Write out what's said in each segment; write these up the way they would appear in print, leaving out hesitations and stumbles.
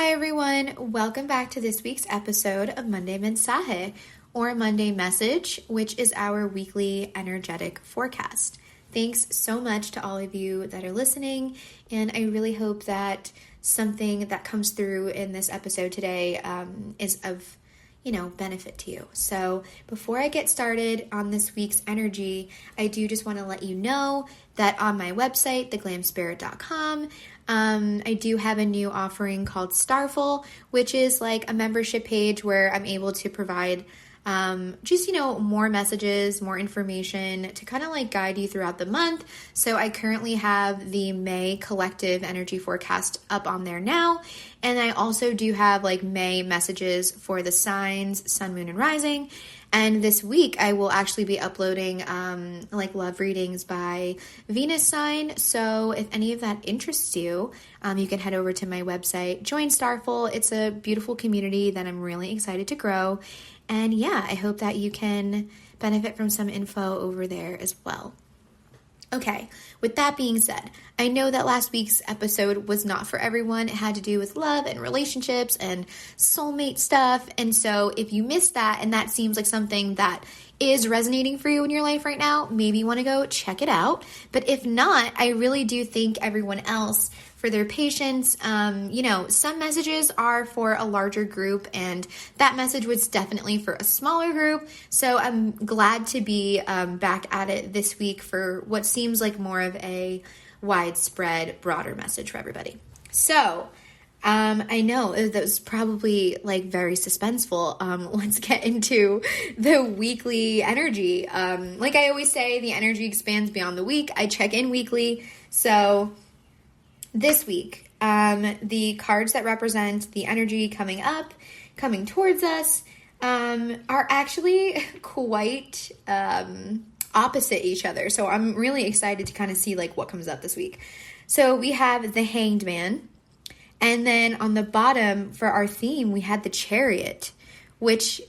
Hi everyone, welcome back to this week's episode of Monday Mensaje, or Monday Message, which is our weekly energetic forecast. Thanks so much to all of you that are listening, and I really hope that something that comes through in this episode today is of benefit to you. So before I get started on this week's energy, I do just want to let you know that on my website, theglamspirit.com, I do have a new offering called Starful, which is like a membership page where I'm able to provide more messages, more information to kind of like guide you throughout the month. So I currently have the May collective energy forecast up on there now. And I also do have like May messages for the signs, sun, moon, and rising. And this week I will actually be uploading like love readings by Venus sign. So if any of that interests you, you can head over to my website, join Starful. It's a beautiful community that I'm really excited to grow. And yeah, I hope that you can benefit from some info over there as well. Okay, with that being said, I know that last week's episode was not for everyone. It had to do with love and relationships and soulmate stuff. And so if you missed that and that seems like something that is resonating for you in your life right now, maybe you want to go check it out. But if not, I really do thank everyone else for their patience. Some messages are for a larger group, and that message was definitely for a smaller group. So I'm glad to be back at it this week for what seems like more of a widespread, broader message for everybody. So I know that was probably like very suspenseful. Let's get into the weekly energy. Like I always say, the energy expands beyond the week. I check in weekly. So this week, the cards that represent the energy coming towards us, are actually quite opposite each other. So I'm really excited to kind of see like what comes up this week. So we have the Hanged Man, and then on the bottom for our theme, we had the Chariot, which,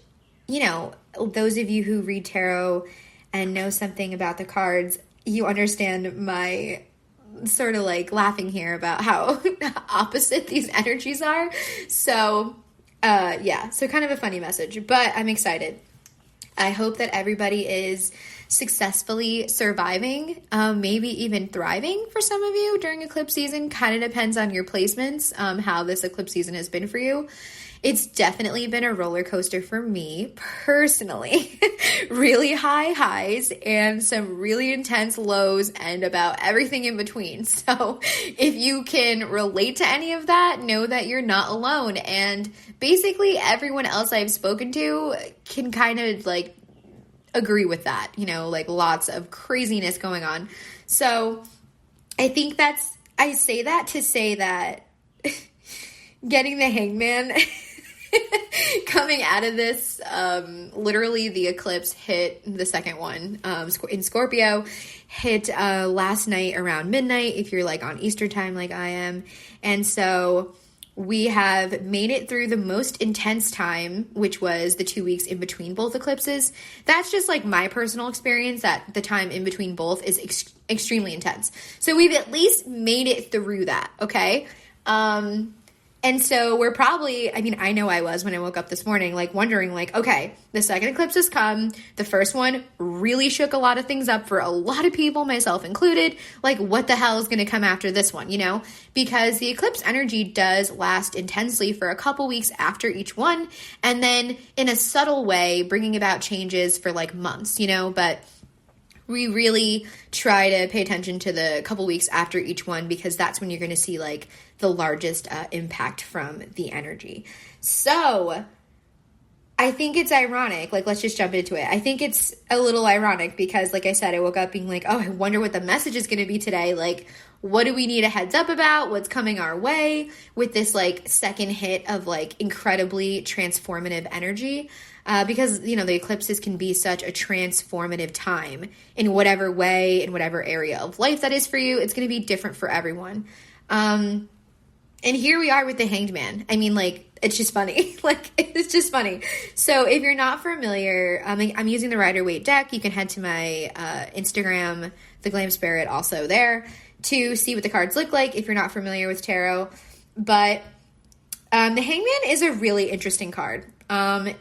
those of you who read tarot and know something about the cards, you understand my sort of like laughing here about how opposite these energies are. So so kind of a funny message, but I'm excited. I hope that everybody is successfully surviving, maybe even thriving for some of you during eclipse season. Kind of depends on your placements, how this eclipse season has been for you. It's definitely been a roller coaster for me personally. Really high highs and some really intense lows and about everything in between. So if you can relate to any of that, know that you're not alone. And basically everyone else I've spoken to can kind of like agree with that, like lots of craziness going on. So I think I say that to say that getting the Hangman coming out of this, literally the eclipse hit the second one in Scorpio, hit last night around midnight if you're like on Eastern time like I am. And so we have made it through the most intense time, which was the 2 weeks in between both eclipses. That's just like my personal experience, that the time in between both is extremely intense. So we've at least made it through that, okay? And so we're probably, I know I was when I woke up this morning, like wondering like, okay, the second eclipse has come. The first one really shook a lot of things up for a lot of people, myself included. Like what the hell is going to come after this one, because the eclipse energy does last intensely for a couple weeks after each one. And then in a subtle way, bringing about changes for like months, but we really try to pay attention to the couple weeks after each one, because that's when you're going to see like the largest impact from the energy. So I think it's ironic. Like, let's just jump into it. I think it's a little ironic because, like I said, I woke up being like, oh, I wonder what the message is going to be today. Like, what do we need a heads up about? What's coming our way with this like second hit of like incredibly transformative energy? Because, the eclipses can be such a transformative time in whatever way, in whatever area of life that is for you. It's going to be different for everyone. And here we are with the Hanged Man. It's just funny. It's just funny. So if you're not familiar, I'm using the Rider-Waite deck. You can head to my Instagram, The Glam Spirit, also there, to see what the cards look like if you're not familiar with tarot. But The Hangman is a really interesting card. So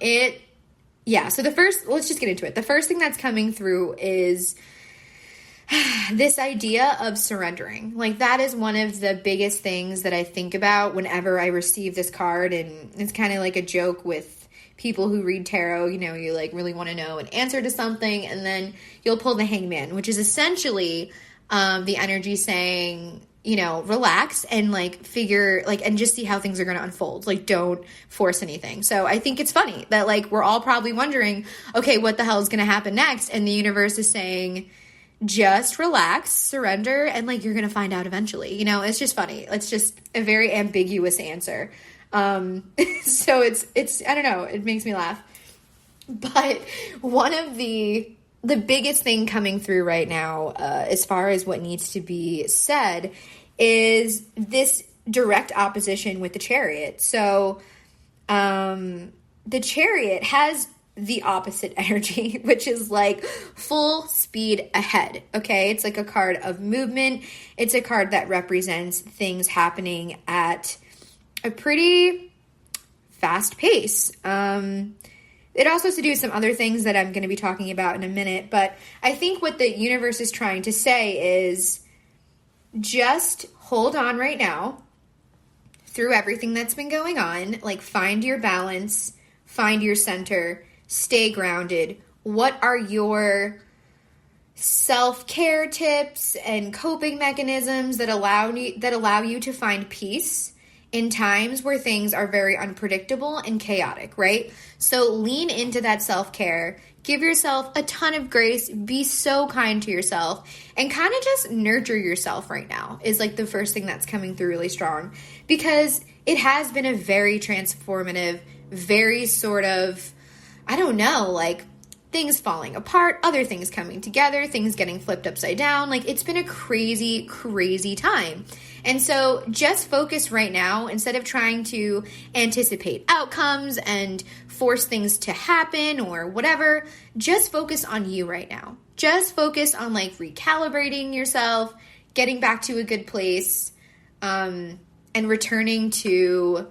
let's just get into it. The first thing that's coming through is this idea of surrendering. Like, that is one of the biggest things that I think about whenever I receive this card, and it's kind of like a joke with people who read tarot. You know, you like really want to know an answer to something, and then you'll pull the Hangman, which is essentially the energy saying, you know, relax and like figure, like, and just see how things are going to unfold. Like, don't force anything. So I think it's funny that like we're all probably wondering, okay, what the hell is going to happen next? And the universe is saying, just relax, surrender, and like you're going to find out eventually. You know, it's just funny. It's just a very ambiguous answer. So it's I don't know, it makes me laugh. But one of the biggest thing coming through right now, as far as what needs to be said, is this direct opposition with the Chariot. So the Chariot has the opposite energy, which is like full speed ahead. Okay. It's like a card of movement. It's a card that represents things happening at a pretty fast pace. It also has to do with some other things that I'm going to be talking about in a minute. But I think what the universe is trying to say is just hold on right now through everything that's been going on. Like, find your balance, find your center, stay grounded. What are your self-care tips and coping mechanisms that allow you to find peace in times where things are very unpredictable and chaotic, right? So lean into that self-care, give yourself a ton of grace, be so kind to yourself, and kind of just nurture yourself right now is like the first thing that's coming through really strong, because it has been a very transformative, very sort of, I don't know, like things falling apart, other things coming together, things getting flipped upside down. Like, it's been a crazy, crazy time. And so just focus right now, instead of trying to anticipate outcomes and force things to happen or whatever, just focus on you right now. Just focus on like recalibrating yourself, getting back to a good place, and returning to,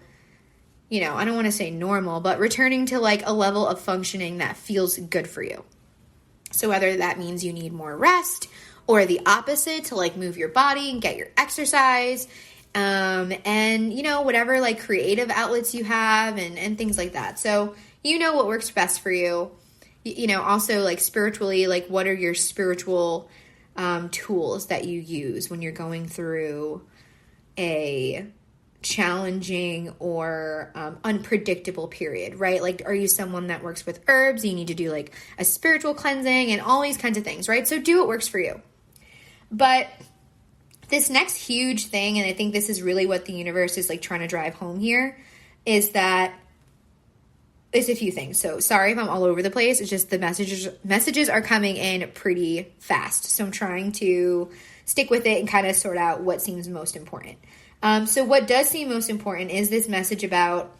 you know, I don't want to say normal, but returning to like a level of functioning that feels good for you. So whether that means you need more rest or the opposite, to like move your body and get your exercise, and, you know, whatever like creative outlets you have and things like that. So you know what works best for you. You know, also like spiritually, like what are your spiritual tools that you use when you're going through a challenging or unpredictable period, right? Like, are you someone that works with herbs? You need to do like a spiritual cleansing and all these kinds of things, right? So do what works for you. But this next huge thing, and I think this is really what the universe is like trying to drive home here, is that it's a few things. So sorry if I'm all over the place. It's just the messages are coming in pretty fast. So I'm trying to stick with it and kind of sort out what seems most important. So what does seem most important is this message about,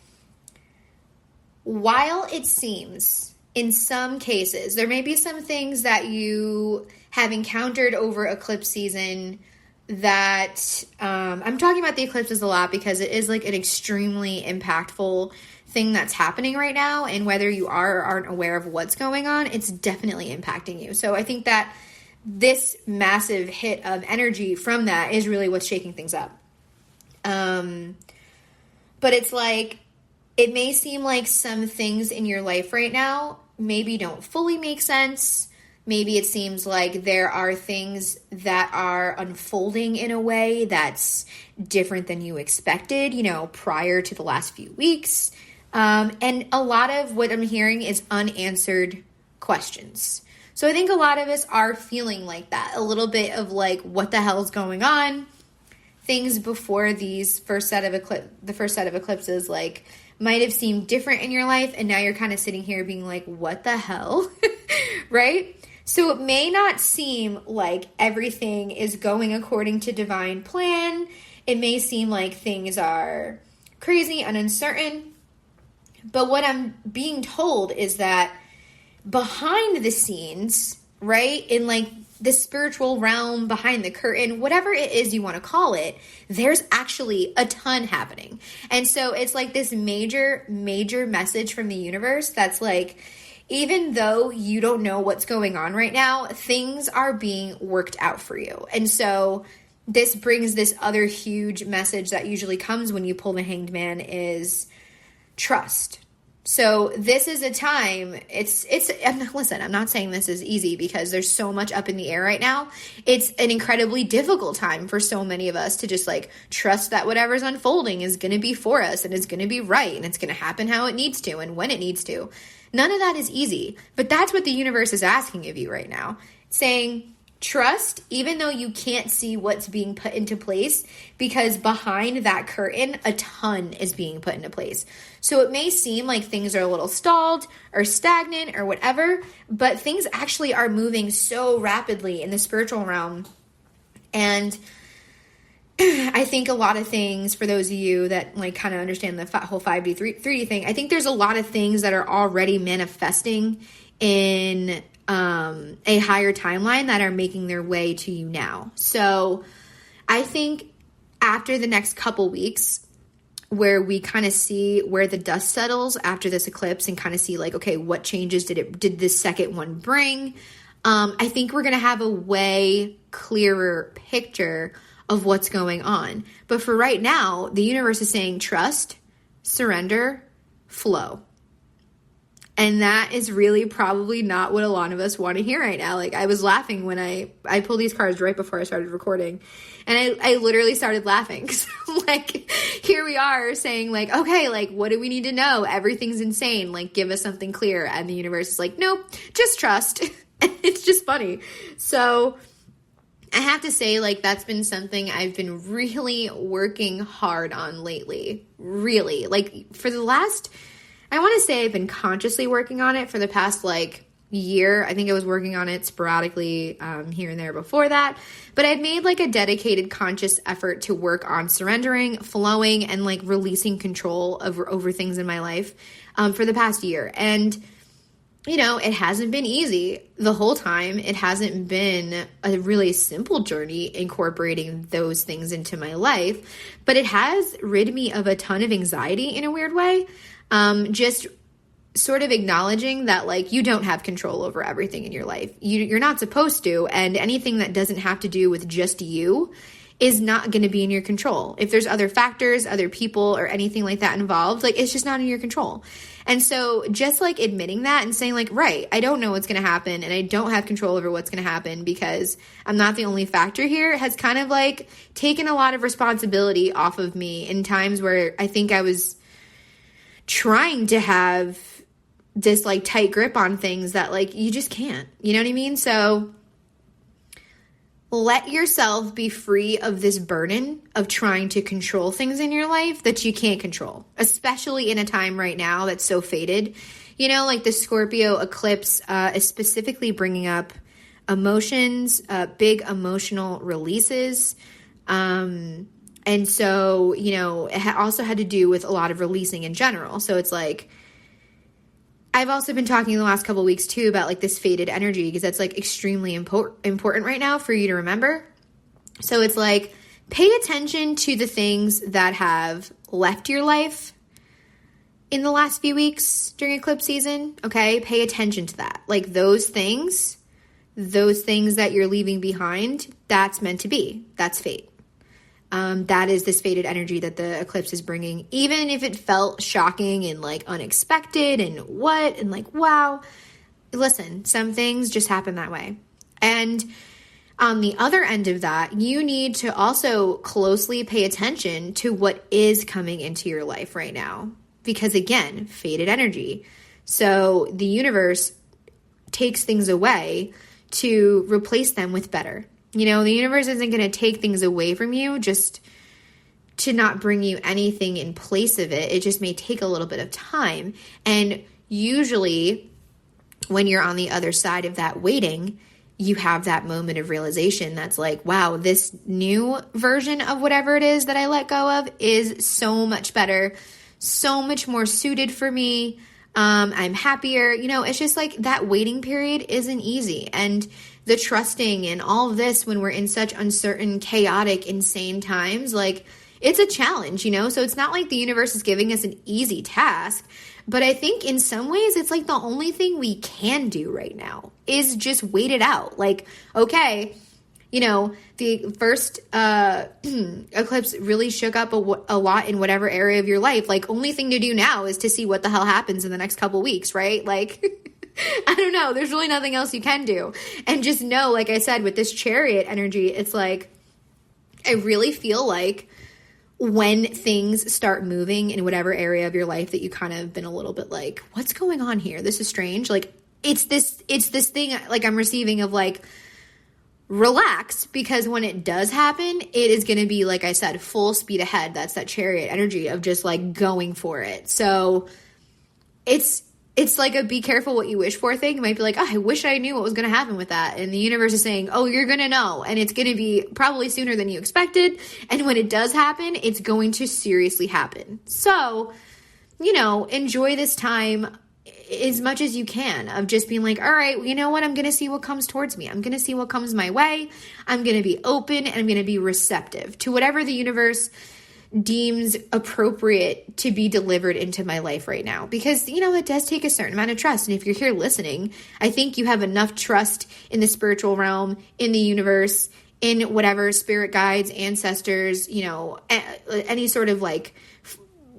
while it seems in some cases, there may be some things that you have encountered over eclipse season that, I'm talking about the eclipses a lot because it is like an extremely impactful thing that's happening right now. And whether you are or aren't aware of what's going on, it's definitely impacting you. So I think that this massive hit of energy from that is really what's shaking things up. But it's like, it may seem like some things in your life right now maybe don't fully make sense. Maybe it seems like there are things that are unfolding in a way that's different than you expected, you know, prior to the last few weeks. And a lot of what I'm hearing is unanswered questions. So I think a lot of us are feeling like that, a little bit of like, what the hell is going on? Things before these the first set of eclipses, like, might have seemed different in your life, and now you're kind of sitting here being like, what the hell? Right? So it may not seem like everything is going according to divine plan. It may seem like things are crazy and uncertain. But what I'm being told is that behind the scenes, right, in like the spiritual realm, behind the curtain, whatever it is you want to call it, there's actually a ton happening. And so it's like this major message from the universe that's like, even though you don't know what's going on right now, things are being worked out for you. And so this brings this other huge message that usually comes when you pull the Hanged Man is trust. So this is a time, listen, I'm not saying this is easy because there's so much up in the air right now. It's an incredibly difficult time for so many of us to just like trust that whatever's unfolding is going to be for us and is going to be right and it's going to happen how it needs to and when it needs to. None of that is easy, but that's what the universe is asking of you right now, saying, trust, even though you can't see what's being put into place, because behind that curtain, a ton is being put into place. So it may seem like things are a little stalled or stagnant or whatever, but things actually are moving so rapidly in the spiritual realm. And I think a lot of things, for those of you that like kind of understand the whole 5D, 3D thing, I think there's a lot of things that are already manifesting in a higher timeline that are making their way to you now. So I think after the next couple weeks where we kind of see where the dust settles after this eclipse and kind of see like, okay, what changes did this second one bring? I think we're going to have a way clearer picture of what's going on. But for right now, the universe is saying trust, surrender, flow. And that is really probably not what a lot of us want to hear right now. Like, I was laughing when I pulled these cards right before I started recording. And I literally started laughing because like, here we are saying like, okay, like, what do we need to know? Everything's insane. Like, give us something clear. And the universe is like, nope, just trust. And it's just funny. So I have to say, like, that's been something I've been really working hard on lately. Really. Like, for the last... I want to say I've been consciously working on it for the past like year. I think I was working on it sporadically here and there before that. But I've made like a dedicated conscious effort to work on surrendering, flowing, and like releasing control over things in my life for the past year. And, you know, it hasn't been easy the whole time. It hasn't been a really simple journey incorporating those things into my life. But it has rid me of a ton of anxiety in a weird way. Just sort of acknowledging that like you don't have control over everything in your life. You're not supposed to, and anything that doesn't have to do with just you is not going to be in your control. If there's other factors, other people, or anything like that involved, like it's just not in your control. And so just like admitting that and saying like, right, I don't know what's going to happen and I don't have control over what's going to happen because I'm not the only factor here has kind of like taken a lot of responsibility off of me in times where I think I was trying to have this like tight grip on things that like you just can't, you know what I mean? So let yourself be free of this burden of trying to control things in your life that you can't control, especially in a time right now that's so fated. You know, like the Scorpio eclipse is specifically bringing up emotions, big emotional releases, and so, you know, it also had to do with a lot of releasing in general. So it's like, I've also been talking the last couple of weeks too about like this fated energy because that's like extremely important right now for you to remember. So it's like, pay attention to the things that have left your life in the last few weeks during eclipse season. Okay. Pay attention to that. Like those things that you're leaving behind, that's meant to be. That's fate. That is this fated energy that the eclipse is bringing, even if it felt shocking and like unexpected and like, wow, listen, some things just happen that way. And on the other end of that, you need to also closely pay attention to what is coming into your life right now, because again, fated energy. So the universe takes things away to replace them with better. You know, the universe isn't going to take things away from you just to not bring you anything in place of it. It just may take a little bit of time. And usually when you're on the other side of that waiting, you have that moment of realization that's like, wow, this new version of whatever it is that I let go of is so much better, so much more suited for me. I'm happier. You know, it's just like that waiting period isn't easy. And the trusting and all of this when we're in such uncertain, chaotic, insane times, like it's a challenge, So it's not like the universe is giving us an easy task, but I think in some ways it's like the only thing we can do right now is just wait it out. Like, okay, the first eclipse really shook up a lot in whatever area of your life. Like, only thing to do now is to see what the hell happens in the next couple weeks, right? Like, I don't know. There's really nothing else you can do. And just know, like I said, with this Chariot energy, it's like, I really feel like when things start moving in whatever area of your life that you kind of been a little bit like, what's going on here? This is strange. Like, it's this thing like I'm receiving of like, relax, because when it does happen, it is going to be, like I said, full speed ahead. That's that Chariot energy of just like going for it. So it's like a be careful what you wish for thing. You might be like, oh, I wish I knew what was going to happen with that. And the universe is saying, oh, you're going to know. And it's going to be probably sooner than you expected. And when it does happen, it's going to seriously happen. So, enjoy this time as much as you can of just being like, all right, you know what? I'm going to see what comes towards me. I'm going to see what comes my way. I'm going to be open and I'm going to be receptive to whatever the universe deems appropriate to be delivered into my life right now. Because, it does take a certain amount of trust. And if you're here listening, I think you have enough trust in the spiritual realm, in the universe, in whatever spirit guides, ancestors, any sort of like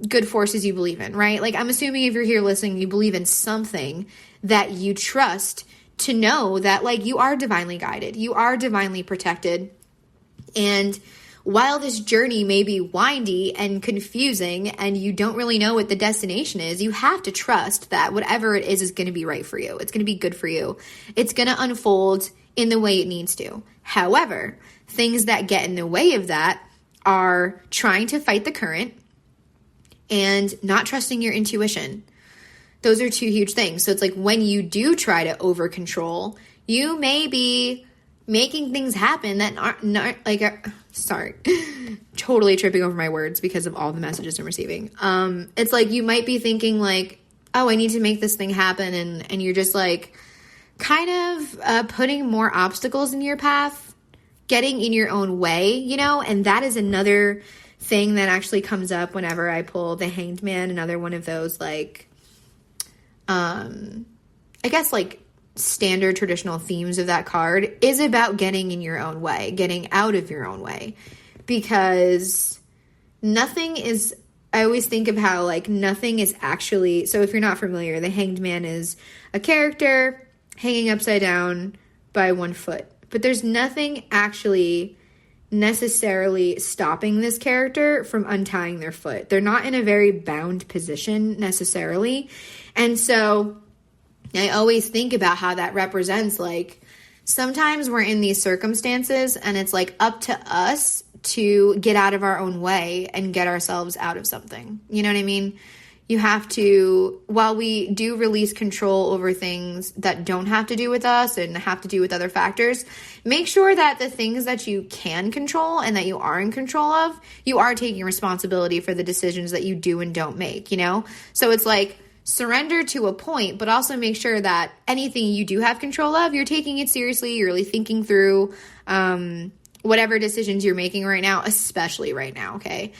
good forces you believe in, right? Like, I'm assuming if you're here listening, you believe in something that you trust to know that, like, you are divinely guided, you are divinely protected. And while this journey may be windy and confusing and you don't really know what the destination is, you have to trust that whatever it is going to be right for you. It's going to be good for you. It's going to unfold in the way it needs to. However, things that get in the way of that are trying to fight the current and not trusting your intuition. Those are two huge things. So it's like when you do try to over control, you may be making things happen that aren't sorry, totally tripping over my words because of all the messages I'm receiving. It's like you might be thinking like, oh, I need to make this thing happen. And you're just like kind of putting more obstacles in your path, getting in your own way, and that is another thing that actually comes up whenever I pull the Hanged Man, another one of those like, I guess like standard traditional themes of that card is about getting in your own way, getting out of your own way, because I always think of how like nothing is actually, so if you're not familiar, the Hanged Man is a character hanging upside down by one foot, but there's nothing actually necessarily stopping this character from untying their foot. They're not in a very bound position necessarily. And so I always think about how that represents like sometimes we're in these circumstances and it's like up to us to get out of our own way and get ourselves out of something. You know what I mean? You have to, while we do release control over things that don't have to do with us and have to do with other factors, make sure that the things that you can control and that you are in control of, you are taking responsibility for the decisions that you do and don't make, So it's like surrender to a point, but also make sure that anything you do have control of, you're taking it seriously, you're really thinking through whatever decisions you're making right now, especially right now, okay?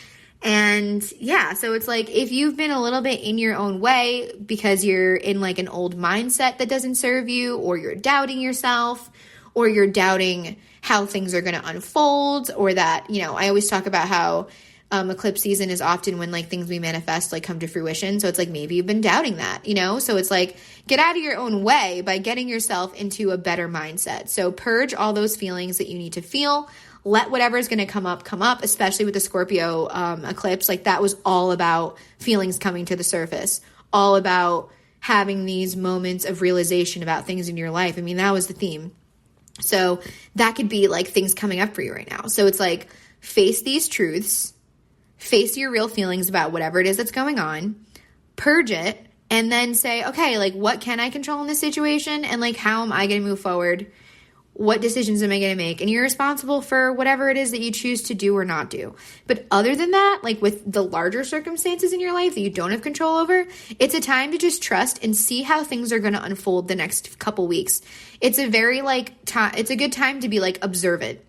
And yeah, so it's like if you've been a little bit in your own way because you're in like an old mindset that doesn't serve you, or you're doubting yourself, or you're doubting how things are going to unfold, or that, I always talk about how eclipse season is often when like things we manifest like come to fruition. So it's like maybe you've been doubting that, so it's like get out of your own way by getting yourself into a better mindset. So purge all those feelings that you need to feel. Let whatever's going to come up, especially with the Scorpio eclipse. Like that was all about feelings coming to the surface, all about having these moments of realization about things in your life. I mean, that was the theme. So that could be like things coming up for you right now. So it's like face these truths, face your real feelings about whatever it is that's going on, purge it, and then say, okay, like what can I control in this situation? And like, how am I going to move forward what decisions am I going to make? And you're responsible for whatever it is that you choose to do or not do. But other than that, like with the larger circumstances in your life that you don't have control over, it's a time to just trust and see how things are going to unfold the next couple weeks. It's a very it's a good time to be like observant,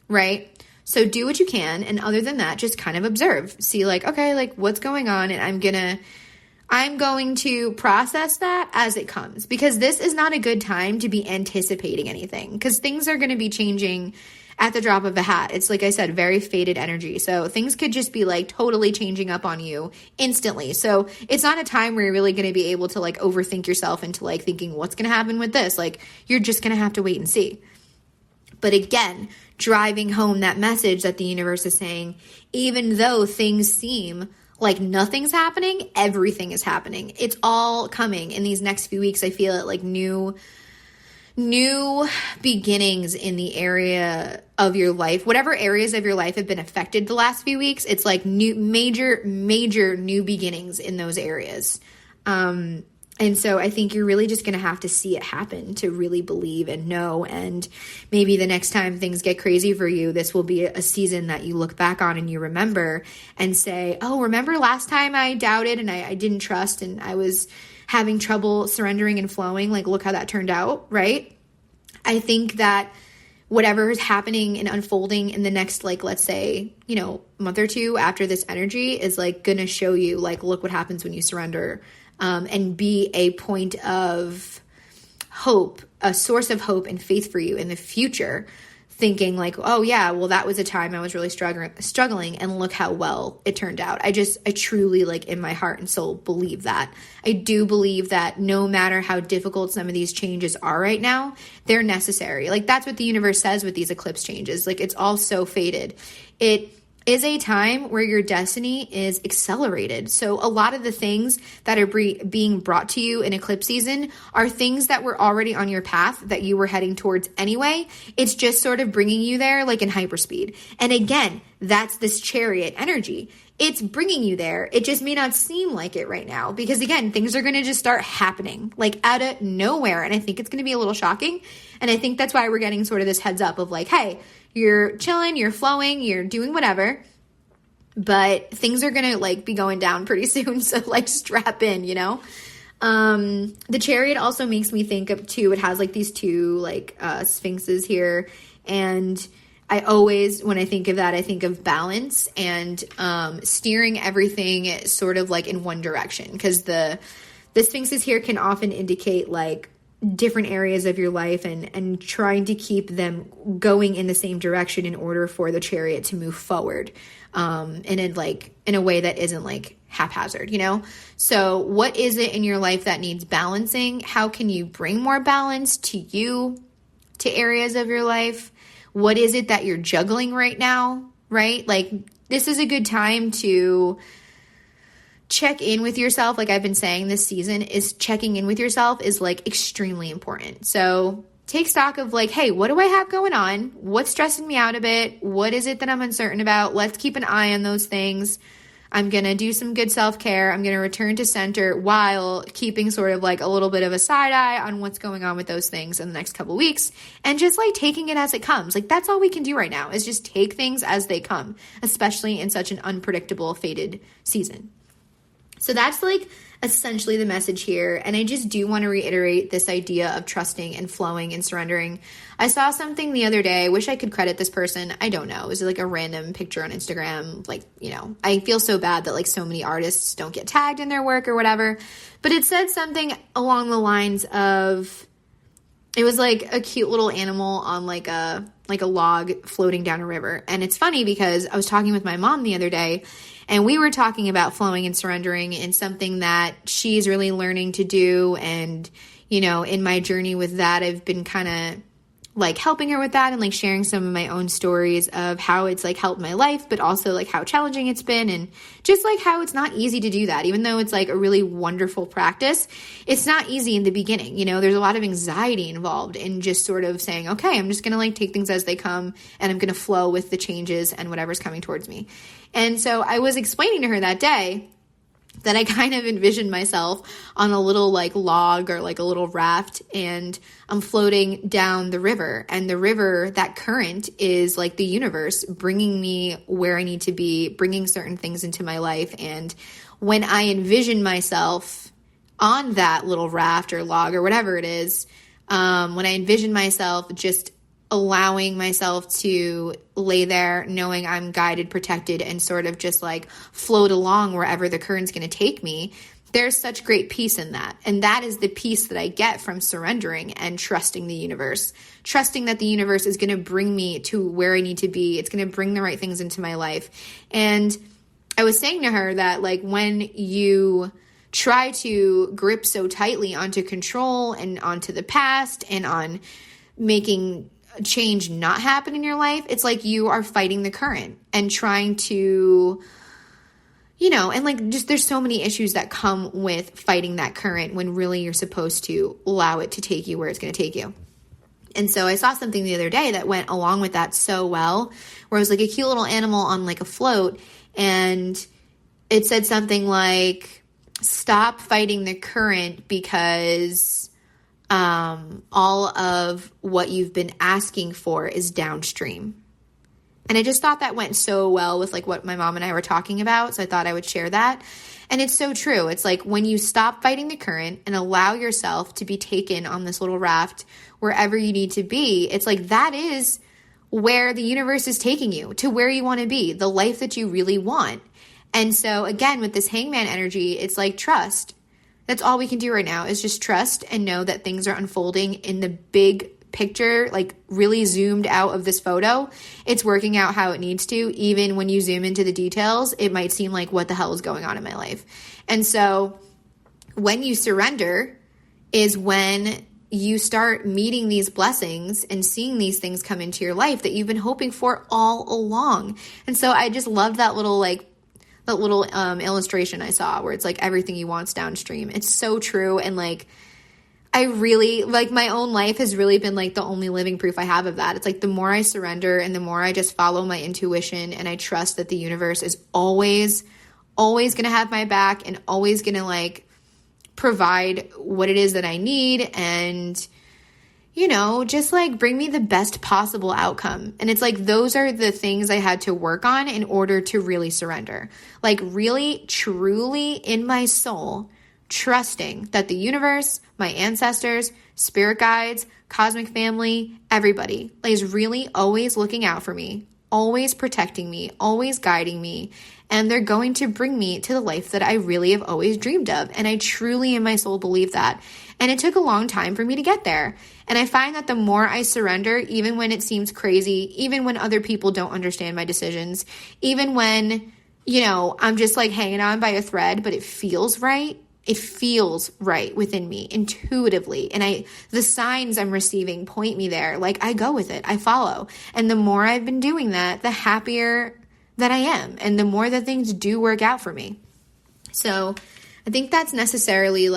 right? So do what you can. And other than that, just kind of observe, see like, okay, like what's going on? And I'm going to process that as it comes, because this is not a good time to be anticipating anything, because things are going to be changing at the drop of a hat. It's like I said, very fated energy. So things could just be like totally changing up on you instantly. So it's not a time where you're really going to be able to like overthink yourself into like thinking what's going to happen with this. Like you're just going to have to wait and see. But again, driving home that message that the universe is saying, even though things seem like nothing's happening, everything is happening. It's all coming in these next few weeks. I feel it like new beginnings in the area of your life. Whatever areas of your life have been affected the last few weeks, it's like major new beginnings in those areas. And so I think you're really just going to have to see it happen to really believe and know. And maybe the next time things get crazy for you, this will be a season that you look back on and you remember and say, oh, remember last time I doubted and I didn't trust and I was having trouble surrendering and flowing. Like, look how that turned out, right? I think that whatever is happening and unfolding in the next, like, let's say, month or two after this energy is like going to show you, like, look what happens when you surrender. And be a point of hope, a source of hope and faith for you in the future, thinking like, oh yeah, well that was a time I was really struggling and look how well it turned out. I truly like in my heart and soul believe that. I do believe that no matter how difficult some of these changes are right now, they're necessary. Like that's what the universe says with these eclipse changes. Like it's all so fated. It is a time where your destiny is accelerated. So a lot of the things that are being brought to you in eclipse season are things that were already on your path that you were heading towards anyway. It's just sort of bringing you there like in hyperspeed. And again, that's this chariot energy. It's bringing you there. It just may not seem like it right now because again, things are going to just start happening like out of nowhere. And I think it's going to be a little shocking. And I think that's why we're getting sort of this heads up of like, hey, you're chilling, you're flowing, you're doing whatever, but things are going to like be going down pretty soon. So like strap in, The chariot also makes me think of too, it has like these two like sphinxes here. And I always, when I think of that, I think of balance and steering everything sort of like in one direction. Because the sphinxes here can often indicate like different areas of your life and trying to keep them going in the same direction in order for the chariot to move forward in a way that isn't like haphazard, So what is it in your life that needs balancing? How can you bring more balance to you, to areas of your life? What is it that you're juggling right now, right? Like this is a good time to check in with yourself. Like I've been saying this season is checking in with yourself is like extremely important. So take stock of like, hey, what do I have going on? What's stressing me out a bit? What is it that I'm uncertain about? Let's keep an eye on those things. I'm going to do some good self-care. I'm going to return to center while keeping sort of like a little bit of a side eye on what's going on with those things in the next couple weeks and just like taking it as it comes. Like that's all we can do right now is just take things as they come, especially in such an unpredictable, fated season. So that's like essentially the message here. And I just do want to reiterate this idea of trusting and flowing and surrendering. I saw something the other day. I wish I could credit this person. I don't know. It was like a random picture on Instagram. Like, I feel so bad that like so many artists don't get tagged in their work or whatever. But it said something along the lines of, it was like a cute little animal on like a log floating down a river. And it's funny because I was talking with my mom the other day and we were talking about flowing and surrendering and something that she's really learning to do. And, in my journey with that, I've been kind of like helping her with that and like sharing some of my own stories of how it's like helped my life, but also like how challenging it's been and just like how it's not easy to do that. Even though it's like a really wonderful practice, it's not easy in the beginning. There's a lot of anxiety involved in just sort of saying, okay, I'm just going to like take things as they come and I'm going to flow with the changes and whatever's coming towards me. And so I was explaining to her that day that I kind of envisioned myself on a little like log or like a little raft, and I'm floating down the river, and the river, that current is like the universe bringing me where I need to be, bringing certain things into my life. And when I envision myself on that little raft or log or whatever it is, when I envision myself just allowing myself to lay there knowing I'm guided, protected, and sort of just like float along wherever the current's going to take me, there's such great peace in that. And that is the peace that I get from surrendering and trusting the universe, trusting that the universe is going to bring me to where I need to be. It's going to bring the right things into my life. And I was saying to her that like when you try to grip so tightly onto control and onto the past and on making change not happen in your life, it's like you are fighting the current and trying to, and like just there's so many issues that come with fighting that current when really you're supposed to allow it to take you where it's going to take you. And so I saw something the other day that went along with that so well, where it was like a cute little animal on like a float, and it said something like, stop fighting the current because all of what you've been asking for is downstream. And I just thought that went so well with like what my mom and I were talking about. So I thought I would share that. And it's so true. It's like when you stop fighting the current and allow yourself to be taken on this little raft wherever you need to be, it's like that is where the universe is taking you, to where you want to be, the life that you really want. And so again, with this hangman energy, it's like trust. That's all we can do right now is just trust and know that things are unfolding in the big picture, like really zoomed out of this photo. It's working out how it needs to. Even when you zoom into the details, it might seem like, what the hell is going on in my life? And so when you surrender is when you start meeting these blessings and seeing these things come into your life that you've been hoping for all along. And so I just love that little illustration I saw where it's like everything you want's downstream. It's so true. And like, I really, like my own life has really been like the only living proof I have of that. It's like the more I surrender and the more I just follow my intuition and I trust that the universe is always going to have my back and always going to like provide what it is that I need and, just like bring me the best possible outcome. And it's like those are the things I had to work on in order to really surrender. Like really, truly in my soul, trusting that the universe, my ancestors, spirit guides, cosmic family, everybody is really always looking out for me, always protecting me, always guiding me. And they're going to bring me to the life that I really have always dreamed of. And I truly in my soul believe that. And it took a long time for me to get there. And I find that the more I surrender, even when it seems crazy, even when other people don't understand my decisions, even when, I'm just like hanging on by a thread, but it feels right. It feels right within me intuitively. And the signs I'm receiving point me there. Like I go with it. I follow. And the more I've been doing that, the happier that I am. And the more that things do work out for me. So I think that's necessarily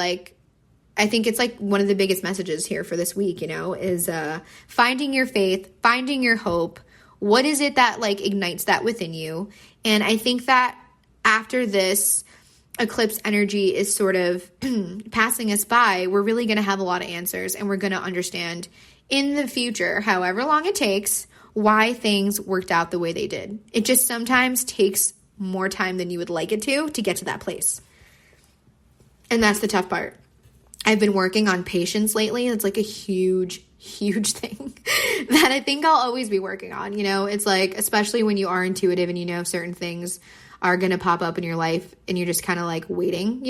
I think it's like one of the biggest messages here for this week, is finding your faith, finding your hope. What is it that ignites that within you? And I think that after this eclipse energy is sort of passing us by, we're really going to have a lot of answers and we're going to understand in the future, however long it takes, why things worked out the way they did. It just sometimes takes more time than you would like it to get to that place. And that's the tough part. I've been working on patience lately. It's like a huge thing that I think I'll always be working on. It's like, especially when you are intuitive and certain things are going to pop up in your life and you're just kind of waiting,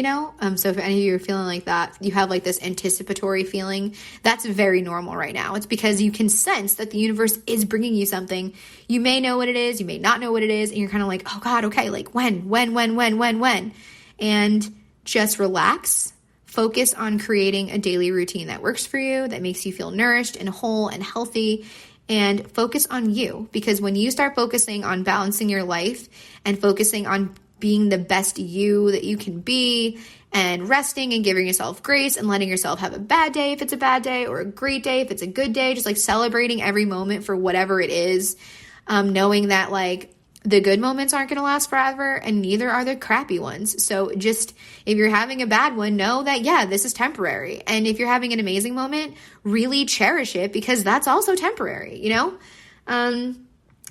So if any of you are feeling like that, you have this anticipatory feeling, that's very normal right now. It's because you can sense that the universe is bringing you something. You may know what it is. You may not know what it is. And you're kind of like, oh God, okay, when? And just relax. Focus on creating a daily routine that works for you, that makes you feel nourished and whole and healthy, and focus on you. Because when you start focusing on balancing your life and focusing on being the best you that you can be and resting and giving yourself grace and letting yourself have a bad day if it's a bad day or a great day if it's a good day, just celebrating every moment for whatever it is, knowing that The good moments aren't going to last forever, and neither are the crappy ones. So just, if you're having a bad one, know that, yeah, this is temporary. And if you're having an amazing moment, really cherish it, because that's also temporary, you know?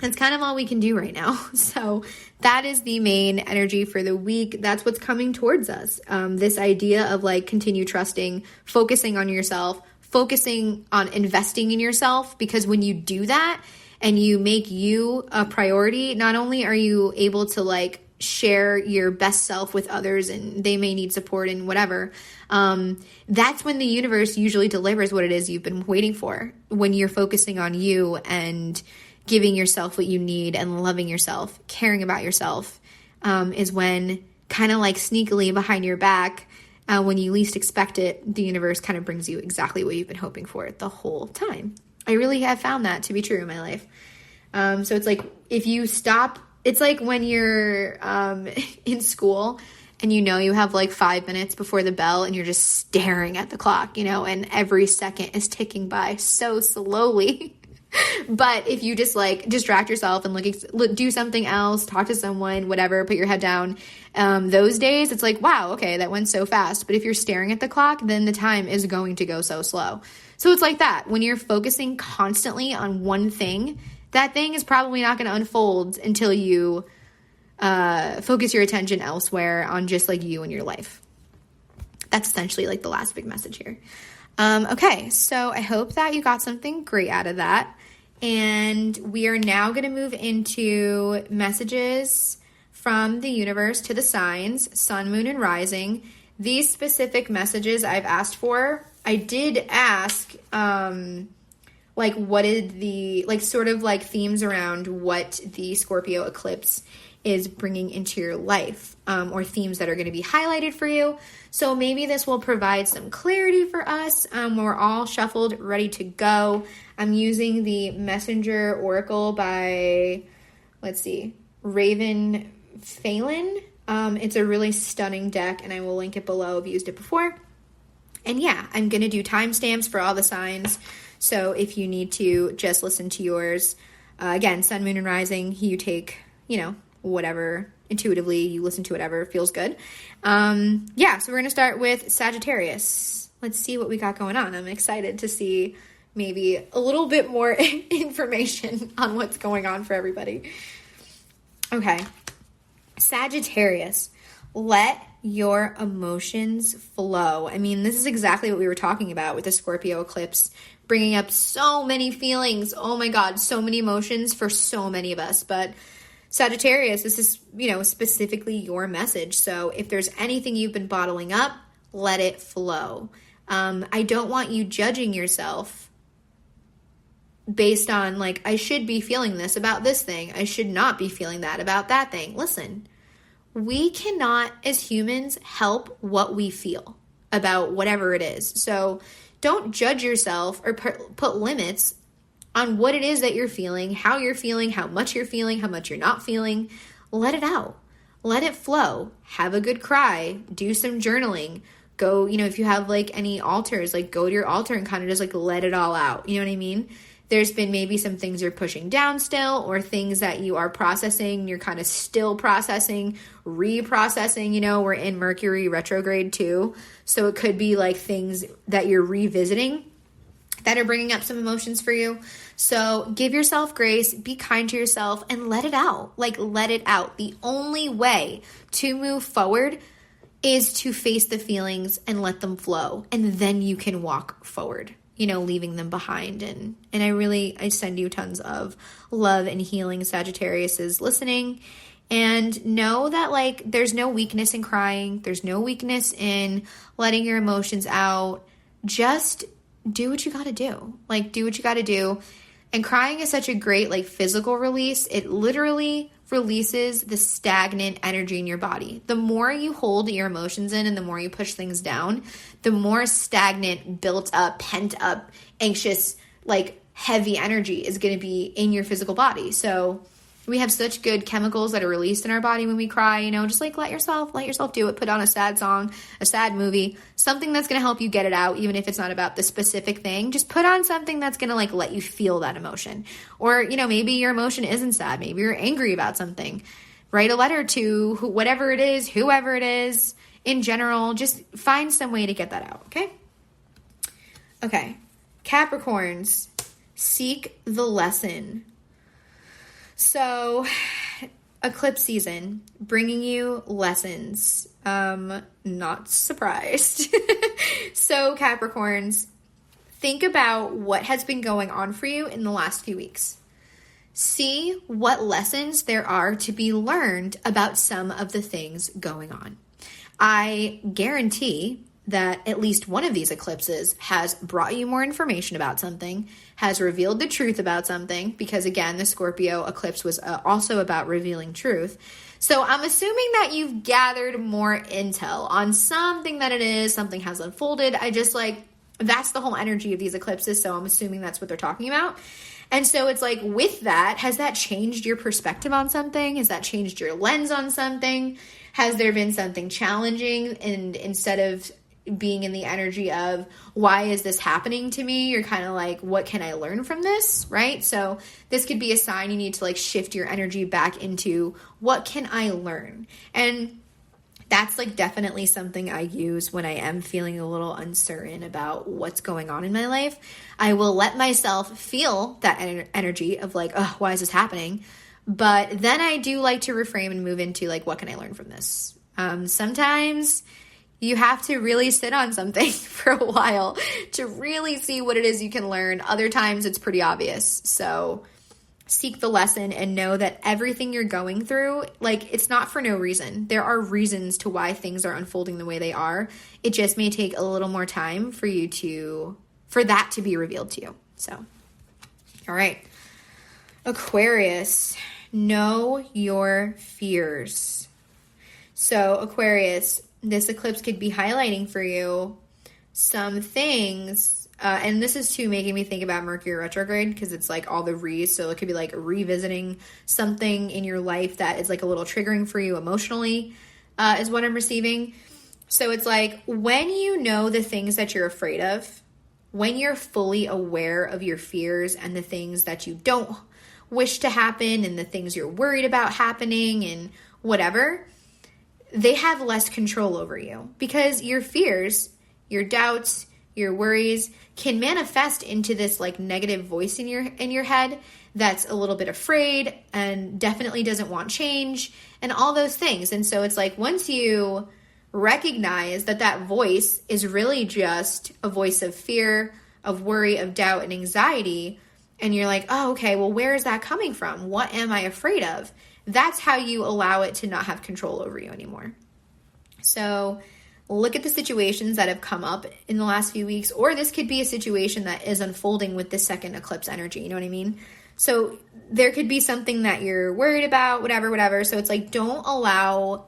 That's kind of all we can do right now. So that is the main energy for the week. That's what's coming towards us. This idea of like continue trusting, focusing on yourself, focusing on investing in yourself, because when you do that and you make you a priority, not only are you able to like share your best self with others and they may need support and whatever, that's when the universe usually delivers what it is you've been waiting for. When you're focusing on you and giving yourself what you need and loving yourself, caring about yourself, is when kind of like sneakily behind your back, when you least expect it, the universe kind of brings you exactly what you've been hoping for the whole time. I really have found that to be true in my life. So it's like if you stop, it's like when you're in school and you have like 5 minutes before the bell and you're just staring at the clock, and every second is ticking by so slowly. But if you just like distract yourself and do something else, talk to someone, whatever, put your head down, those days it's like, wow, okay, that went so fast. But if you're staring at the clock, then the time is going to go so slow. So it's like that. When you're focusing constantly on one thing, that thing is probably not going to unfold until you focus your attention elsewhere on just like you and your life. That's essentially like the last big message here. Okay, so I hope that you got something great out of that. And we are now going to move into messages from the universe to the signs, sun, moon, and rising. These specific messages I've asked for, I did ask, what is the, sort of themes around what the Scorpio eclipse is bringing into your life, or themes that are going to be highlighted for you. So maybe this will provide some clarity for us. We're all shuffled, ready to go. I'm using the Messenger Oracle by, Raven Phelan. It's a really stunning deck, and I will link it below. I've used it before. And yeah, I'm going to do timestamps for all the signs. So if you need to just listen to yours, again, sun, moon, and rising, you take, whatever intuitively, you listen to whatever feels good. So we're going to start with Sagittarius. Let's see what we got going on. I'm excited to see maybe a little bit more information on what's going on for everybody. Okay. Sagittarius, let your emotions flow. I mean, this is exactly what we were talking about with the Scorpio eclipse, bringing up so many feelings. Oh my God, so many emotions for so many of us. But Sagittarius, this is, specifically your message. So if there's anything you've been bottling up, let it flow. I don't want you judging yourself based on I should be feeling this about this thing. I should not be feeling that about that thing. Listen, we cannot as humans help what we feel about whatever it is. So don't judge yourself or put limits on what it is that you're feeling, how much you're feeling, how much you're not feeling. Let it out. Let it flow. Have a good cry. Do some journaling. Go, if you have any altars, go to your altar and kind of just let it all out. You know what I mean? There's been maybe some things you're pushing down still, or things that you are processing, you're kind of still processing, reprocessing. We're in Mercury retrograde too. So it could be things that you're revisiting that are bringing up some emotions for you. So give yourself grace, be kind to yourself, and let it out. Let it out. The only way to move forward is to face the feelings and let them flow. And then you can walk forward, leaving them behind. And I send you tons of love and healing, Sagittarius is listening. And know that there's no weakness in crying. There's no weakness in letting your emotions out. Just do what you got to do. Do what you got to do. And crying is such a great physical release. It literally releases the stagnant energy in your body. The more you hold your emotions in and the more you push things down, the more stagnant, built up, pent up, anxious, heavy energy is going to be in your physical body. So We have such good chemicals that are released in our body when we cry, you know, just like let yourself do it. Put on a sad song, a sad movie, something that's going to help you get it out, even if it's not about the specific thing. Just put on something that's going to like let you feel that emotion. Or, you know, maybe your emotion isn't sad. Maybe you're angry about something. Write a letter to whatever it is, whoever it is, in general. Just find some way to get that out, okay? Okay. Capricorns, seek the lesson. So, eclipse season, bringing you lessons. Not surprised. So, Capricorns, think about what has been going on for you in the last few weeks. See what lessons there are to be learned about some of the things going on. I guarantee that at least one of these eclipses has brought you more information about something, has revealed the truth about something, because again, the Scorpio eclipse was also about revealing truth. So I'm assuming that you've gathered more intel on something that it is, something has unfolded. That's the whole energy of these eclipses, so I'm assuming that's what they're talking about. And so it's like, with that, has that changed your perspective on something? Has that changed your lens on something? Has there been something challenging? And instead of being in the energy of, why is this happening to me? You're kind of like, what can I learn from this, right? So this could be a sign you need to like shift your energy back into, what can I learn? And that's like definitely something I use when I am feeling a little uncertain about what's going on in my life. I will let myself feel that energy of like, oh, why is this happening? But then I do like to reframe and move into like, what can I learn from this? Sometimes you have to really sit on something for a while to really see what it is you can learn. Other times it's pretty obvious. So seek the lesson and know that everything you're going through, like, it's not for no reason. There are reasons to why things are unfolding the way they are. It just may take a little more time for that to be revealed to you. So, all right. Aquarius, know your fears. So Aquarius, this eclipse could be highlighting for you some things, and this is too making me think about Mercury retrograde, because it's like all the re's, so it could be like revisiting something in your life that is like a little triggering for you emotionally, is what I'm receiving. So it's like, when you know the things that you're afraid of, when you're fully aware of your fears and the things that you don't wish to happen and the things you're worried about happening and whatever, they have less control over you, because your fears, your doubts, your worries can manifest into this like negative voice in your head that's a little bit afraid and definitely doesn't want change and all those things. And so it's like, once you recognize that that voice is really just a voice of fear, of worry, of doubt, and anxiety, and you're like, oh, okay, well, where is that coming from? What am I afraid of? That's how you allow it to not have control over you anymore. So look at the situations that have come up in the last few weeks, or this could be a situation that is unfolding with the second eclipse energy. You know what I mean? So there could be something that you're worried about, whatever. So it's like, don't allow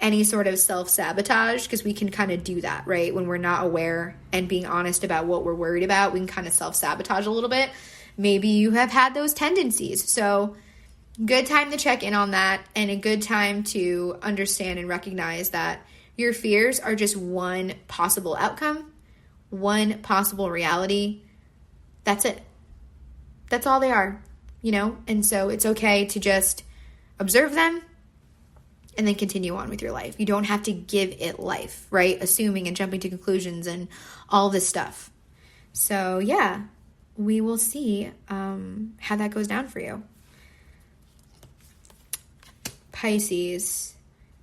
any sort of self-sabotage, because we can kind of do that, right? When we're not aware and being honest about what we're worried about, we can kind of self-sabotage a little bit. Maybe you have had those tendencies. So good time to check in on that, and a good time to understand and recognize that your fears are just one possible outcome, one possible reality. That's it. That's all they are, you know? And so it's okay to just observe them and then continue on with your life. You don't have to give it life, right? Assuming and jumping to conclusions and all this stuff. So yeah, we will see how that goes down for you. Pisces,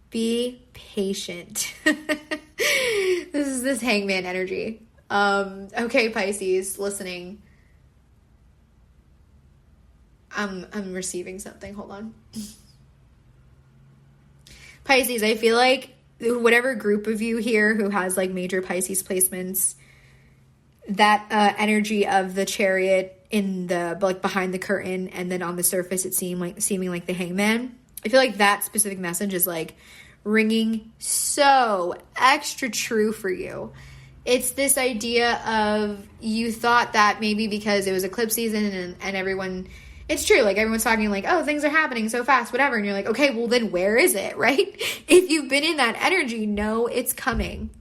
be patient. This is this hangman energy. Okay, Pisces, listening. I'm receiving something. Hold on. Pisces, I feel like whatever group of you here who has like major Pisces placements, that energy of the Chariot in the like behind the curtain, and then on the surface it seeming like the hangman. I feel like that specific message is like ringing so extra true for you. It's this idea of, you thought that maybe because it was eclipse season and everyone it's true. Like everyone's talking like, oh, things are happening so fast, whatever. And you're like, okay, well then where is it, right? If you've been in that energy, know it's coming.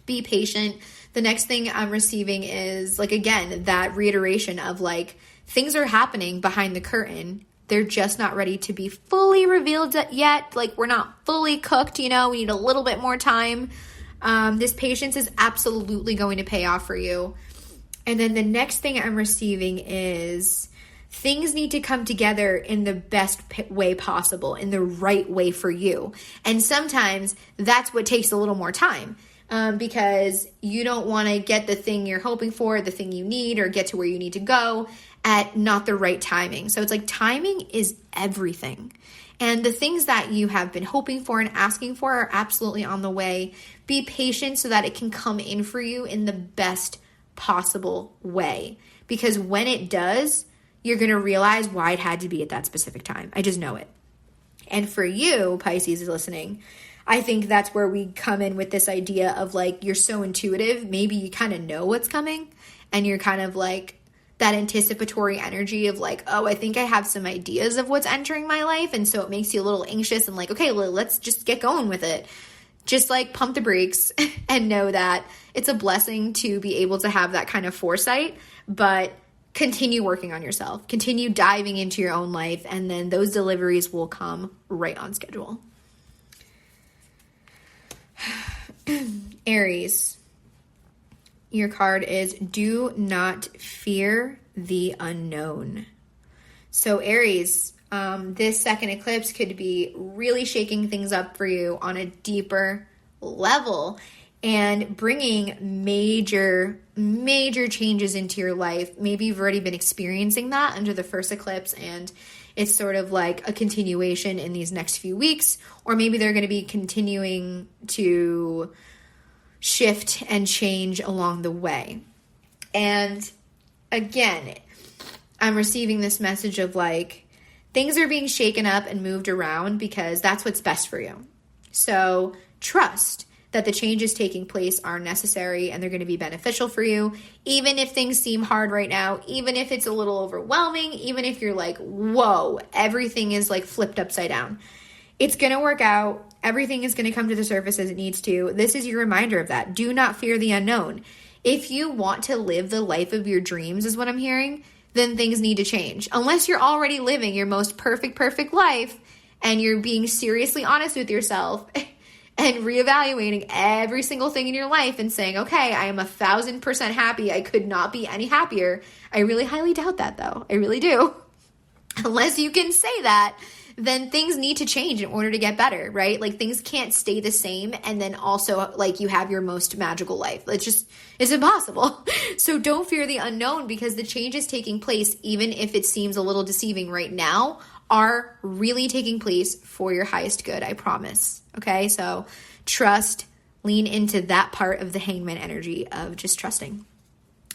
Be patient. The next thing I'm receiving is like, again, that reiteration of like, things are happening behind the curtain. They're just not ready to be fully revealed yet. Like we're not fully cooked, we need a little bit more time. This patience is absolutely going to pay off for you. And then the next thing I'm receiving is things need to come together in the best way possible, in the right way for you. And sometimes that's what takes a little more time. Because you don't want to get the thing you're hoping for, the thing you need, or get to where you need to go at not the right timing. So it's like timing is everything. And the things that you have been hoping for and asking for are absolutely on the way. Be patient so that it can come in for you in the best possible way. Because when it does, you're going to realize why it had to be at that specific time. I just know it. And for you, Pisces is listening, I think that's where we come in with this idea of like, you're so intuitive. Maybe you kind of know what's coming and you're kind of like that anticipatory energy of like, oh, I think I have some ideas of what's entering my life. And so it makes you a little anxious and like, okay, well, let's just get going with it. Just like pump the brakes and know that it's a blessing to be able to have that kind of foresight, but continue working on yourself, continue diving into your own life. And then those deliveries will come right on schedule. Aries, your card is do not fear the unknown. So Aries, this second eclipse could be really shaking things up for you on a deeper level and bringing major changes into your life. Maybe you've already been experiencing that under the first eclipse and it's sort of like a continuation in these next few weeks, or maybe they're going to be continuing to shift and change along the way. And again, I'm receiving this message of like, things are being shaken up and moved around because that's what's best for you. So trust that the changes taking place are necessary and they're going to be beneficial for you, even if things seem hard right now, even if it's a little overwhelming, even if you're like, whoa, everything is like flipped upside down. It's going to work out. Everything is going to come to the surface as it needs to. This is your reminder of that. Do not fear the unknown. If you want to live the life of your dreams, is what I'm hearing, then things need to change. Unless you're already living your most perfect life and you're being seriously honest with yourself and reevaluating every single thing in your life and saying, okay, I am 1,000% happy. I could not be any happier. I really highly doubt that though. I really do. Unless you can say that, then things need to change in order to get better, right? Like things can't stay the same and then also like you have your most magical life. It's impossible. So don't fear the unknown because the changes taking place, even if it seems a little deceiving right now, are really taking place for your highest good, I promise. Okay, so trust, lean into that part of the hangman energy of just trusting.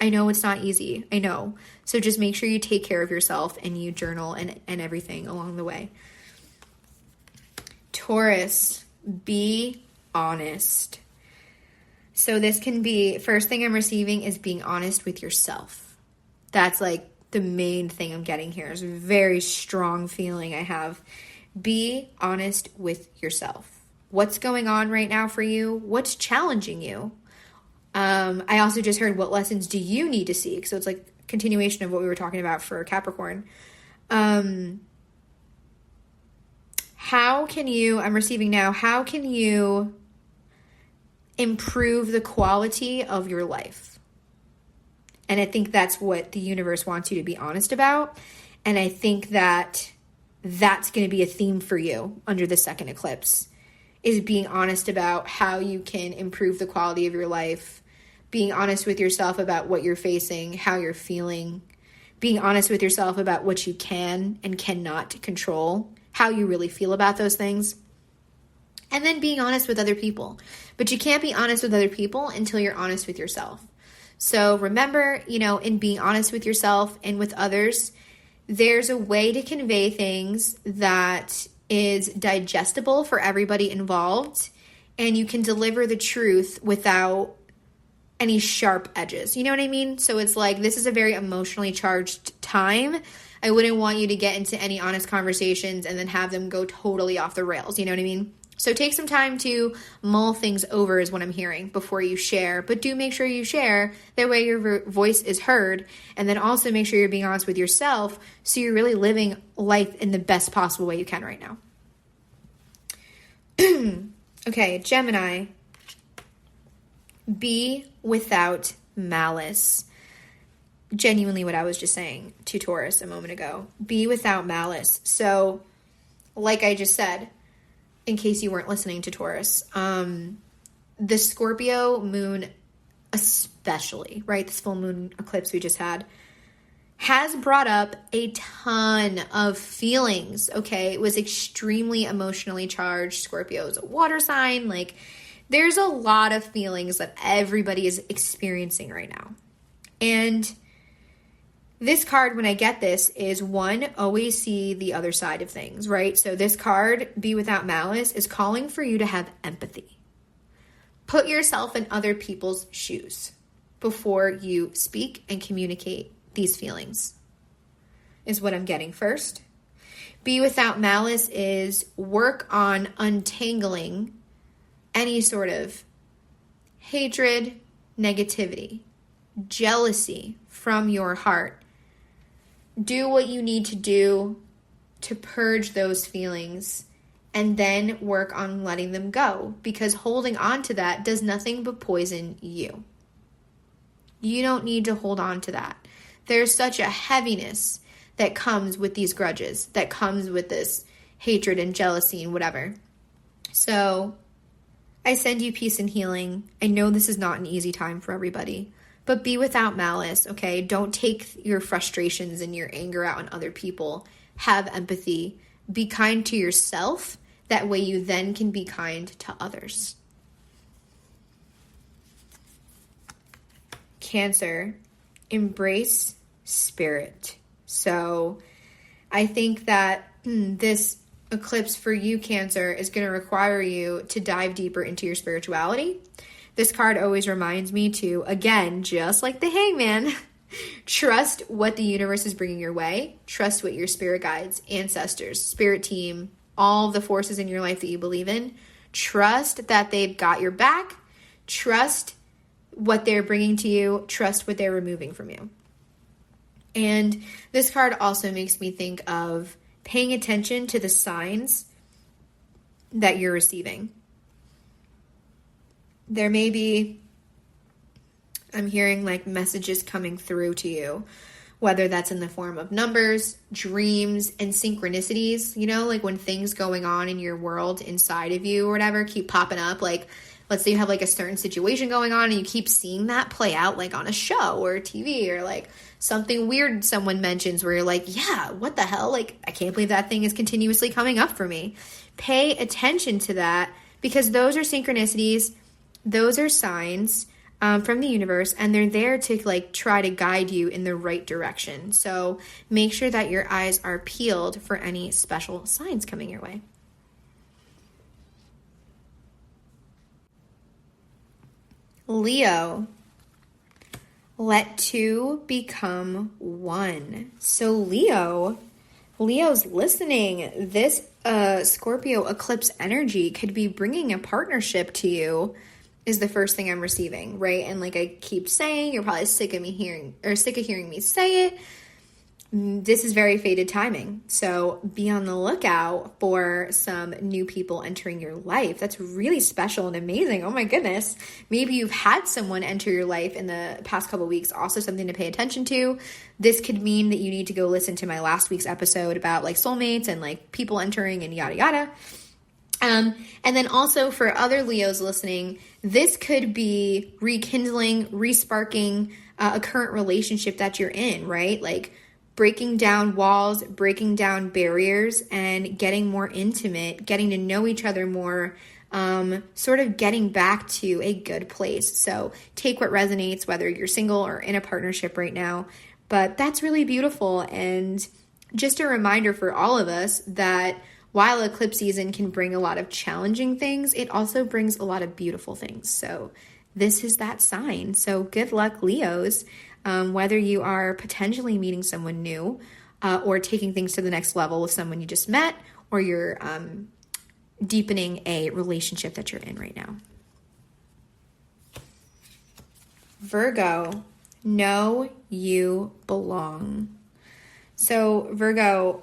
I know it's not easy, I know. So just make sure you take care of yourself and you journal and everything along the way. Taurus, be honest. So this can be, first thing I'm receiving is being honest with yourself. That's like the main thing I'm getting here. Is a very strong feeling I have. Be honest with yourself. What's going on right now for you? What's challenging you? I also just heard, what lessons do you need to seek? So it's like a continuation of what we were talking about for Capricorn. How can you improve the quality of your life? And I think that's what the universe wants you to be honest about. And I think that that's going to be a theme for you under the second eclipse, is being honest about how you can improve the quality of your life, being honest with yourself about what you're facing, how you're feeling, being honest with yourself about what you can and cannot control, how you really feel about those things, and then being honest with other people. But you can't be honest with other people until you're honest with yourself. So remember, in being honest with yourself and with others, there's a way to convey things that is digestible for everybody involved, and you can deliver the truth without any sharp edges. You know what I mean? So it's like, this is a very emotionally charged time. I wouldn't want you to get into any honest conversations and then have them go totally off the rails. You know what I mean? So take some time to mull things over is what I'm hearing before you share. But do make sure you share. That way your voice is heard. And then also make sure you're being honest with yourself so you're really living life in the best possible way you can right now. Okay, Gemini. Be without malice. Genuinely what I was just saying to Taurus a moment ago. Be without malice. So, like I just said, in case you weren't listening to Taurus, the Scorpio moon especially, right? This full moon eclipse we just had, has brought up a ton of feelings, okay? It was extremely emotionally charged. Scorpio is a water sign. Like, there's a lot of feelings that everybody is experiencing right now. And this card, when I get this, is one, always see the other side of things, right? So this card, Be Without Malice, is calling for you to have empathy. Put yourself in other people's shoes before you speak and communicate these feelings, is what I'm getting first. Be Without Malice is work on untangling any sort of hatred, negativity, jealousy from your heart. Do what you need to do to purge those feelings and then work on letting them go, because holding on to that does nothing but poison you. You don't need to hold on to that. There's such a heaviness that comes with these grudges, that comes with this hatred and jealousy and whatever. So I send you peace and healing. I know this is not an easy time for everybody, but be without malice, okay? Don't take your frustrations and your anger out on other people. Have empathy. Be kind to yourself. That way you then can be kind to others. Cancer, embrace spirit. So I think that this eclipse for you, Cancer, is going to require you to dive deeper into your spirituality. This card always reminds me to, again, just like the Hangman, trust what the universe is bringing your way. Trust what your spirit guides, ancestors, spirit team, all the forces in your life that you believe in. Trust that they've got your back. Trust what they're bringing to you. Trust what they're removing from you. And this card also makes me think of paying attention to the signs that you're receiving. There may be, I'm hearing like messages coming through to you, whether that's in the form of numbers, dreams, and synchronicities, you know, like when things going on in your world inside of you or whatever keep popping up. Like, let's say you have like a certain situation going on and you keep seeing that play out like on a show or TV, or like something weird someone mentions where you're like, yeah, what the hell? Like, I can't believe that thing is continuously coming up for me. Pay attention to that, because those are synchronicities. Those are signs from the universe, and they're there to like try to guide you in the right direction. So make sure that your eyes are peeled for any special signs coming your way. Leo, let two become one. So Leo's listening. This Scorpio eclipse energy could be bringing a partnership to you, is the first thing I'm receiving, right? And like I keep saying, you're probably sick of hearing me say it. This is very fated timing. So be on the lookout for some new people entering your life. That's really special and amazing. Oh my goodness. Maybe you've had someone enter your life in the past couple of weeks. Also something to pay attention to. This could mean that you need to go listen to my last week's episode about like soulmates and like people entering and yada yada. And then also for other Leos listening, this could be rekindling, resparking a current relationship that you're in, right? Like breaking down walls, breaking down barriers, and getting more intimate, getting to know each other more, sort of getting back to a good place. So take what resonates, whether you're single or in a partnership right now. But that's really beautiful. And just a reminder for all of us that while eclipse season can bring a lot of challenging things, it also brings a lot of beautiful things. So this is that sign. So good luck, Leos. Whether you are potentially meeting someone new, or taking things to the next level with someone you just met, or you're deepening a relationship that you're in right now. Virgo, know you belong. So Virgo,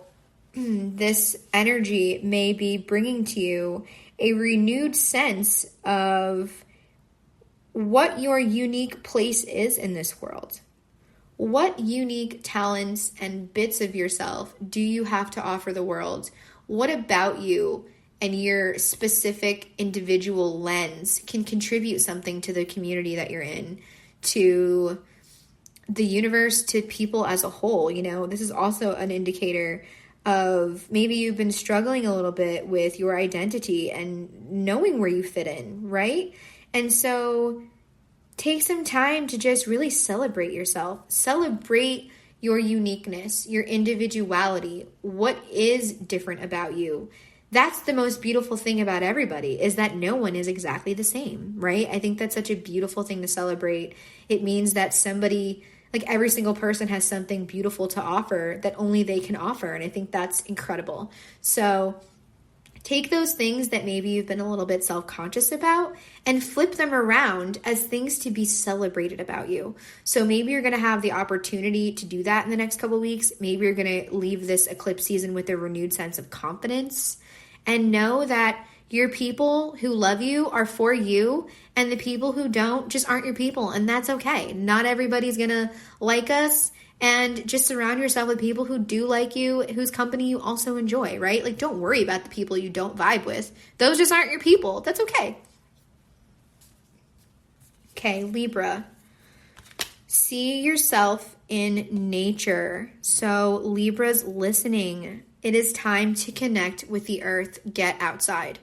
this energy may be bringing to you a renewed sense of what your unique place is in this world. What unique talents and bits of yourself do you have to offer the world? What about you and your specific individual lens can contribute something to the community that you're in, to the universe, to people as a whole? You know, this is also an indicator of maybe you've been struggling a little bit with your identity and knowing where you fit in, right? And so take some time to just really celebrate yourself. Celebrate your uniqueness, your individuality. What is different about you? That's the most beautiful thing about everybody, is that no one is exactly the same, right? I think that's such a beautiful thing to celebrate. It means that somebody, like every single person, has something beautiful to offer that only they can offer. And I think that's incredible. So take those things that maybe you've been a little bit self-conscious about and flip them around as things to be celebrated about you. So maybe you're going to have the opportunity to do that in the next couple of weeks. Maybe you're going to leave this eclipse season with a renewed sense of confidence, and know that your people who love you are for you, and the people who don't just aren't your people, and that's okay. Not everybody's going to like us, and just surround yourself with people who do like you, whose company you also enjoy, right? Like, don't worry about the people you don't vibe with. Those just aren't your people. That's okay. Okay, Libra. See yourself in nature. So Libra's listening. It is time to connect with the earth. Get outside.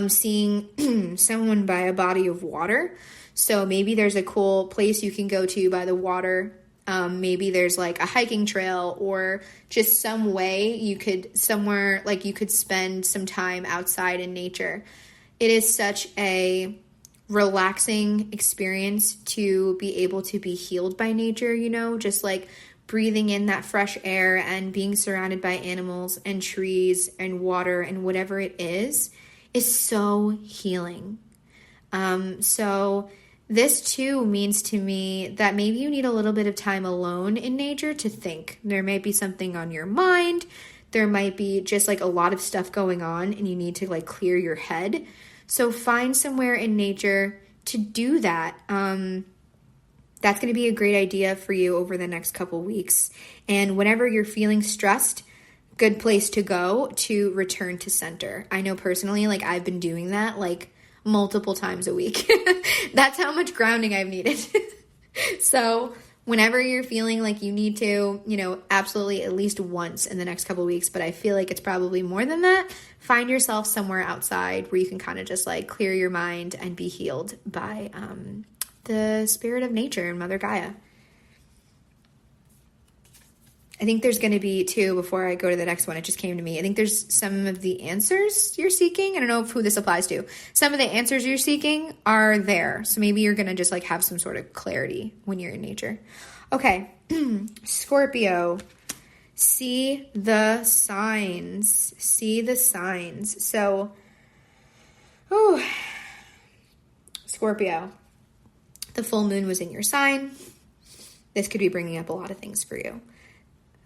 Seeing someone by a body of water. So maybe there's a cool place you can go to by the water. Maybe there's like a hiking trail, or just some way you could spend some time outside in nature. It is such a relaxing experience to be able to be healed by nature, you know, just like breathing in that fresh air and being surrounded by animals and trees and water and whatever it is so healing. So this too means to me that maybe you need a little bit of time alone in nature to think. There might be something on your mind. There might be just like a lot of stuff going on and you need to like clear your head. So find somewhere in nature to do that. That's going to be a great idea for you over the next couple weeks. And whenever you're feeling stressed, good place to go to return to center. I know personally, like I've been doing that like multiple times a week. That's how much grounding I've needed. So whenever you're feeling like you need to, you know, absolutely at least once in the next couple of weeks, but I feel like it's probably more than that, find yourself somewhere outside where you can kind of just like clear your mind and be healed by the spirit of nature and Mother Gaia. I think there's going to be too, before I go to the next one, it just came to me. I think there's some of the answers you're seeking. I don't know who this applies to. Some of the answers you're seeking are there. So maybe you're going to just like have some sort of clarity when you're in nature. Okay. Scorpio, see the signs. See the signs. So, Scorpio, the full moon was in your sign. This could be bringing up a lot of things for you.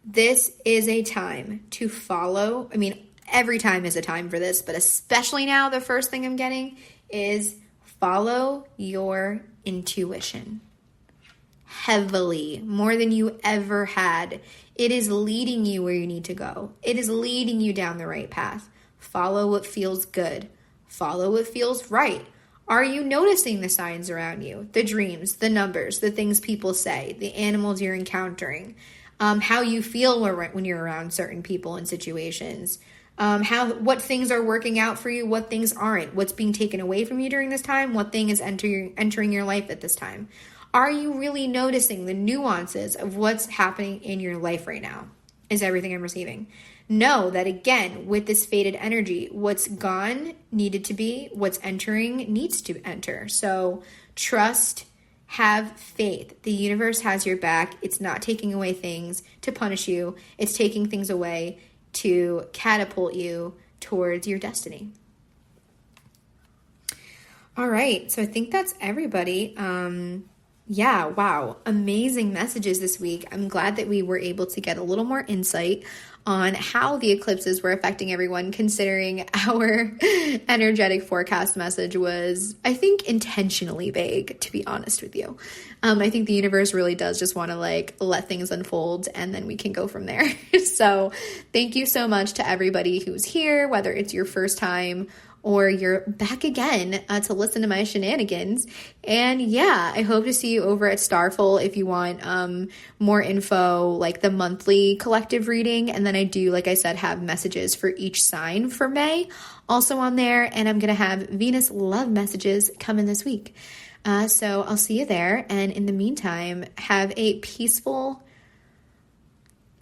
This is a time to follow. I mean, every time is a time for this, but especially now, the first thing I'm getting is follow your intuition. Heavily, more than you ever had. It is leading you where you need to go. It is leading you down the right path. Follow what feels good. Follow what feels right. Are you noticing the signs around you? The dreams, the numbers, the things people say, the animals you're encountering, how you feel when you're around certain people and situations, what things are working out for you, what things aren't, what's being taken away from you during this time, what thing is entering your life at this time. Are you really noticing the nuances of what's happening in your life right now? Is everything I'm receiving? Know that, again, with this faded energy, what's gone needed to be, what's entering needs to enter. So trust have faith. The universe has your back. It's not taking away things to punish you. It's taking things away to catapult you towards your destiny. All right, so I think that's everybody. Yeah, wow, amazing messages this week. I'm glad that we were able to get a little more insight on how the eclipses were affecting everyone, considering our energetic forecast message was, I think, intentionally vague, to be honest with you. I think the universe really does just want to let things unfold, and then we can go from there. So thank you so much to everybody who's here, whether it's your first time or you're back again to listen to my shenanigans. And yeah, I hope to see you over at Starful if you want more info, like the monthly collective reading. And then I do, like I said, have messages for each sign for May also on there. And I'm going to have Venus love messages coming this week. So I'll see you there. And in the meantime, have a peaceful,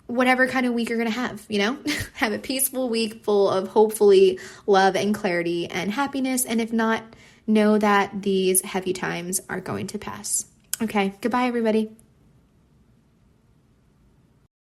whatever kind of week you're going to have, have a peaceful week full of hopefully love and clarity and happiness. And if not, know that these heavy times are going to pass. Okay. Goodbye, everybody.